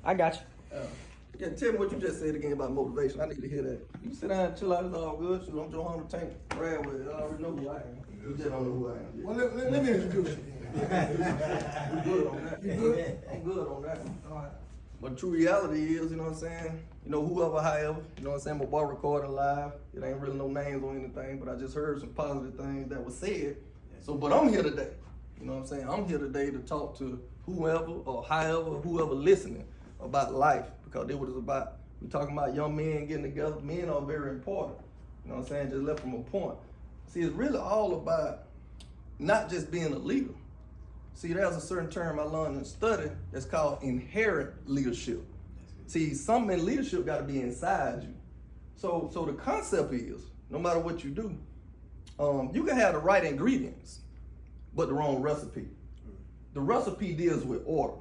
I got you. Yeah, tell me what you just said again about motivation. I need to hear that. You sit down and chill out, it's all good. Shoot, I'm Joe Hunter Tank, Brad with it. I already know who I am. You just don't know who I am. Well, let me introduce you. I'm good on that. You good? I'm good on that. All right. But the true reality is, you know what I'm saying? You know, whoever, however, you know what I'm saying? My boy recording live. It ain't really no names or anything, but I just heard some positive things that was said. So, but I'm here today. You know what I'm saying? I'm here today to talk to whoever or however, whoever listening about life, because it was about, we talking about young men getting together. Men are very important. You know what I'm saying? Just left from a point. See, it's really all about not just being a leader. See, there's a certain term I learned in study that's called inherent leadership. See, something in leadership got to be inside you. So the concept is, no matter what you do, you can have the right ingredients, but the wrong recipe. The recipe deals with order.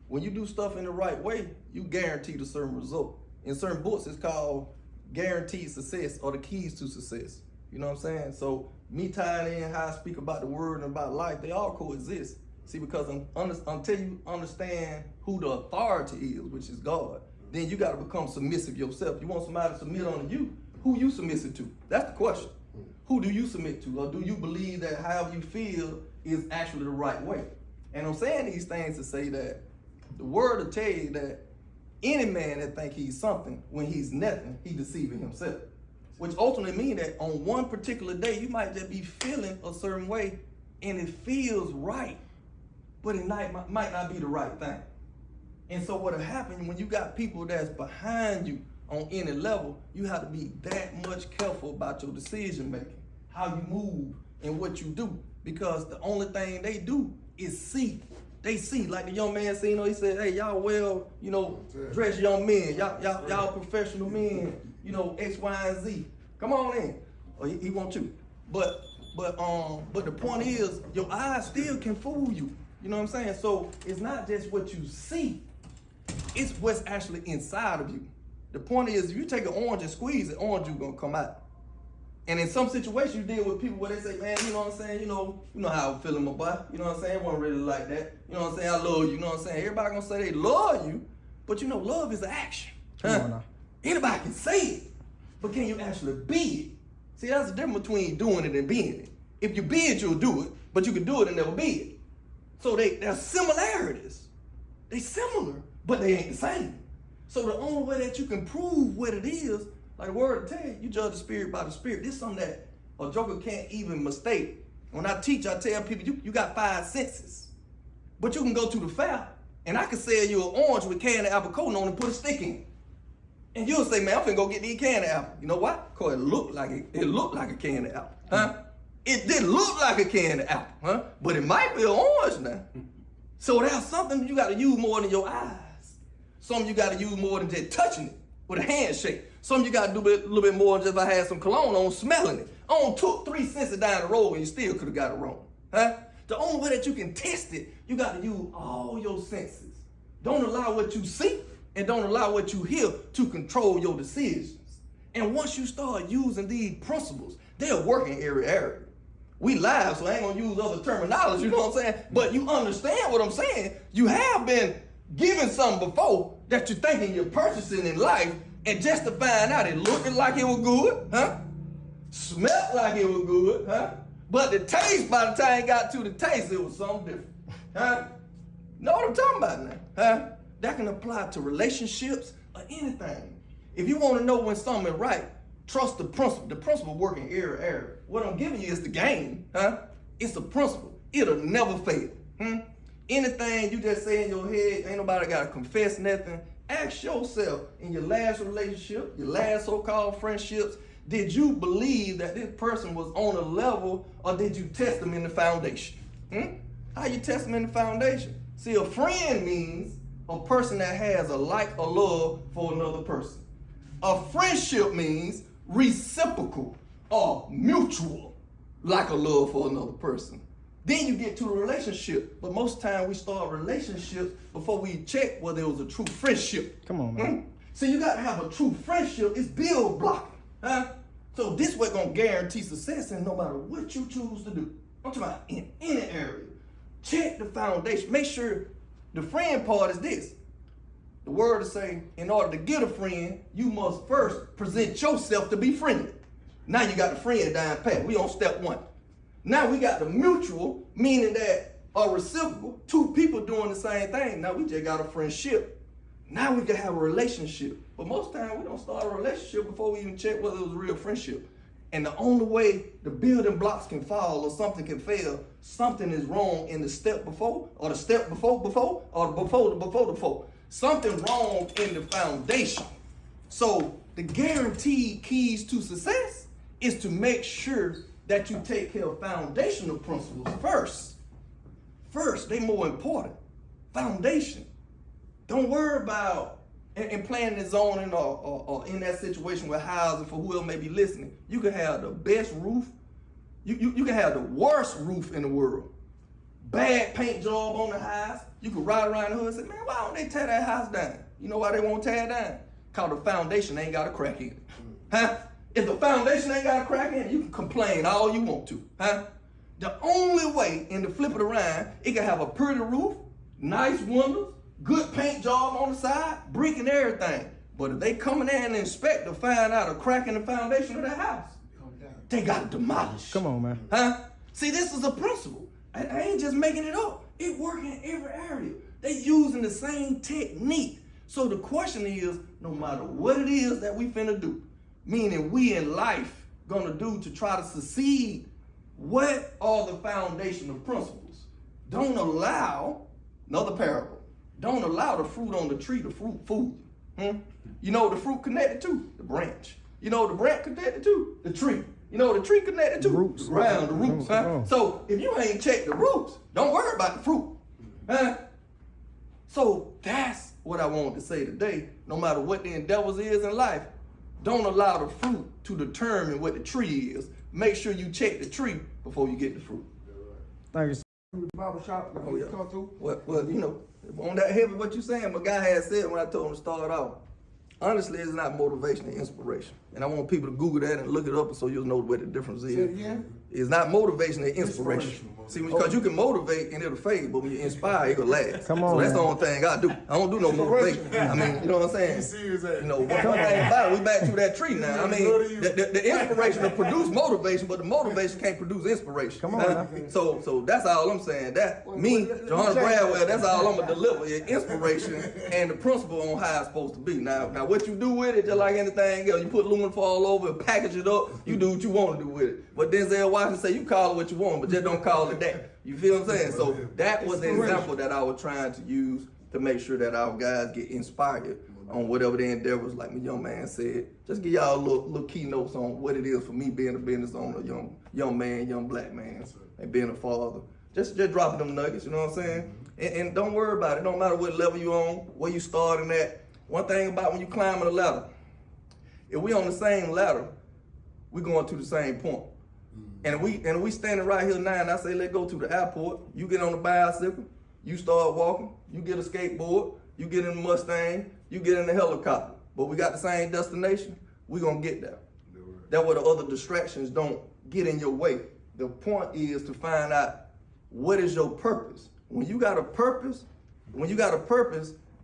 When you do stuff in the right way, you guarantee a certain result. In certain books, it's called guaranteed success or the keys to success. You know what I'm saying? So me tying in how I speak about the word and about life, they all coexist. See, because until you understand who the authority is, which is God, then you got to become submissive yourself. You want somebody to submit unto you, who you submissive to? That's the question. Who do you submit to? Or do you believe that however you feel is actually the right way? And I'm saying these things to say that the word will tell you that any man that think he's something when he's nothing, he deceiving himself. Which ultimately means that on one particular day, you might just be feeling a certain way and it feels right, but it might not be the right thing. And so what'll happen when you got people that's behind you on any level, you have to be that much careful about your decision making, how you move and what you do, because the only thing they do is see. They see, like the young man said, you know, he said, hey, y'all well, you know, dressed young men, y'all professional men, you know, X, Y, and Z. Come on in. Or he want you. But the point is, your eyes still can fool you. You know what I'm saying? So it's not just what you see, it's what's actually inside of you. The point is, if you take an orange and squeeze it, orange juice gonna come out. And in some situations, you deal with people where they say, man, you know what I'm saying? You know how I'm feeling, my boy. You know what I'm saying? It wasn't really like that. You know what I'm saying? I love you. You know what I'm saying? Everybody gonna say they love you, but you know, love is an action. Come on now. Anybody can say it, but can you actually be it? See, that's the difference between doing it and being it. If you be it, you'll do it, but you can do it and never be it. So there's similarities. They similar, but they ain't the same. So the only way that you can prove what it is, like the word will tell you, you judge the spirit by the spirit. This is something that a joker can't even mistake. When I teach, I tell people, you got 5 senses. But you can go to the fair, and I can sell you an orange with candy apple coating on and put a stick in. And you'll say, man, I'm finna go get these candy apples. You know why? Because it looked like a candy apple, huh? It didn't look like a candy apple, huh? But it might be an orange now. So there's something you gotta use more than your eyes. Some you gotta use more than just touching it with a handshake. Some you gotta do a little bit more than just if I had some cologne on smelling it. I took 3 senses down the road and you still could have got it wrong, huh? The only way that you can test it, you gotta use all your senses. Don't allow what you see and don't allow what you hear to control your decisions. And once you start using these principles, they'll work in every area. We live, so I ain't gonna use other terminology, you know what I'm saying? But you understand what I'm saying. You have been given something before that you're thinking you're purchasing in life, and just to find out it looked like it was good, huh? Smelled like it was good, huh? But the taste, by the time it got to the taste, it was something different, huh? Know what I'm talking about now, huh? That can apply to relationships or anything. If you want to know when something is right, trust the principle. The principle work in every area. What I'm giving you is the game, huh? It's a principle. It'll never fail. Anything you just say in your head, ain't nobody got to confess nothing. Ask yourself, in your last relationship, your last so-called friendships, did you believe that this person was on a level, or did you test them in the foundation? How you test them in the foundation? See, a friend means a person that has a like or love for another person. A friendship means reciprocal or mutual, like a love for another person. Then you get to a relationship, but most of the time we start relationships before we check whether it was a true friendship. Come on, man. So you gotta have a true friendship. It's build blocking, huh? So this way gonna guarantee success in no matter what you choose to do. I'm talking about in any area. Check the foundation. Make sure the friend part is this. The word is saying, in order to get a friend, you must first present yourself to be friendly. Now you got the friend down pat. We on step 1. Now we got the mutual, meaning that a reciprocal, 2 people doing the same thing. Now we just got a friendship. Now we can have a relationship. But most times we don't start a relationship before we even check whether it was a real friendship. And the only way the building blocks can fall or something can fail, something is wrong in the step before, or the step before, or the before. Something wrong in the foundation. So the guaranteed keys to success is to make sure that you take care of foundational principles first. First, they more important. Foundation. Don't worry about and planning and zoning or in that situation with housing for whoever may be listening. You can have the best roof. You can have the worst roof in the world. Bad paint job on the house. You can ride around the hood and say, man, why don't they tear that house down? You know why they won't tear it down? Because the foundation ain't got a crack in it. Huh? If the foundation ain't got a crack in it, you can complain all you want to. Huh? The only way, and to flip it around, it can have a pretty roof, nice windows, good paint job on the side, brick and everything. But if they come in there and inspect to find out a crack in the foundation of the house, they got to demolish. Come on, man. Huh? See, this is a principle. I ain't just making it up. It works in every area. They using the same technique. So the question is, no matter what it is that we finna do, meaning we in life gonna do to try to succeed, what are the foundational principles? Don't allow, another parable, don't allow the fruit on the tree to fool you. You know what the fruit connected to? The branch. You know what the branch connected to? The tree. You know what the tree connected to? Roots. The ground, the roots, huh? So if you ain't checked the roots, don't worry about the fruit. Huh? So that's what I wanted to say today. No matter what the endeavors is in life, don't allow the fruit to determine what the tree is. Make sure you check the tree before you get the fruit. Thank you. Barbershop, Oh, yeah. come through. Well, you know, on that heavy what you saying, my guy had said when I told him to start off, honestly, it's not motivation and inspiration. And I want people to Google that and look it up so you'll know what the difference is. Say it again? It's not motivation and inspiration. Inspirational. See, because you can motivate and it'll fade, but when you inspire, it'll last. Come on, so that's man. the only thing I do. I don't do no motivation. I mean, you know what I'm saying? serious, You know, one thing about it, we back to that tree now. I mean, the inspiration will produce motivation, but the motivation can't produce inspiration. Come on, now. So that's all I'm saying. That me, John Bradwell, that's all I'm gonna deliver is inspiration and the principle on how it's supposed to be. Now what you do with it, just like anything else, you put aluminum foil over it, package it up, you do what you want to do with it. But Denzel Washington say you call it what you want, but just don't call it that. You feel what I'm saying? So that was the example that I was trying to use to make sure that our guys get inspired on whatever their endeavors, like my young man said. Just give y'all little keynotes on what it is for me being a business owner, young man, young black man, and being a father. Just dropping them nuggets, you know what I'm saying? And don't worry about it. Don't matter what level you on, where you starting at. One thing about when you climbing a ladder, if we on the same ladder, we going to the same point. And we standing right here now, and I say, let's go to the airport. You get on the bicycle, you start walking, you get a skateboard, you get in the Mustang, you get in the helicopter. But we got the same destination, we gonna get there. That way the other distractions don't get in your way. The point is to find out what is your purpose. When you got a purpose,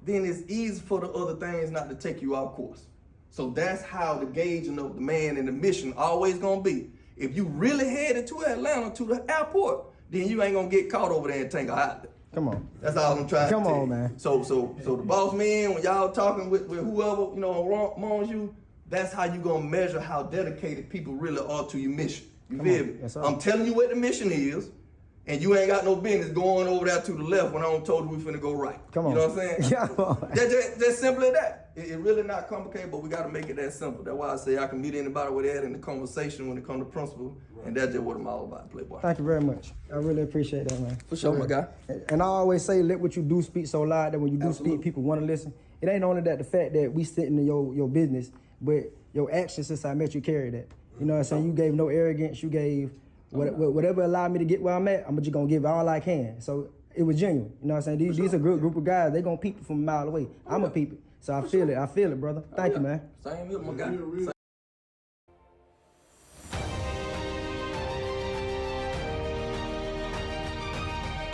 then it's easy for the other things not to take you off course. So that's how the gauging of the man and the mission always gonna be. If you really headed to Atlanta, to the airport, then you ain't gonna get caught over there in Tango Island. Come on. That's all I'm trying to tell you. Come on, man. So the boss man, when y'all talking with whoever, you know, amongst you, that's how you gonna measure how dedicated people really are to your mission. You feel me? Yes, sir. I'm telling you what the mission is, and you ain't got no business going over there to the left when I don't told you we finna go right. Come on. You know what I'm saying? Yeah. Just simply that. It really not complicated, but we gotta make it that simple. That's why I say I can meet anybody with that in the conversation when it comes to principle, and that's just what I'm all about, Playboy. Thank you very much. I really appreciate that, man. For sure, my guy. And I always say, let what you do speak so loud that when you do speak, people want to listen. It ain't only that the fact that we sitting in your business, but your actions since I met you carry that. You know what I'm saying? You gave no arrogance. You gave whatever allowed me to get where I'm at, I'm just going to give all I can. So it was genuine. You know what I'm saying? These are a good group of guys. They going to peep it from a mile away. I'm a peep it. So I feel it, brother. Thank you, man. Same here, my guy.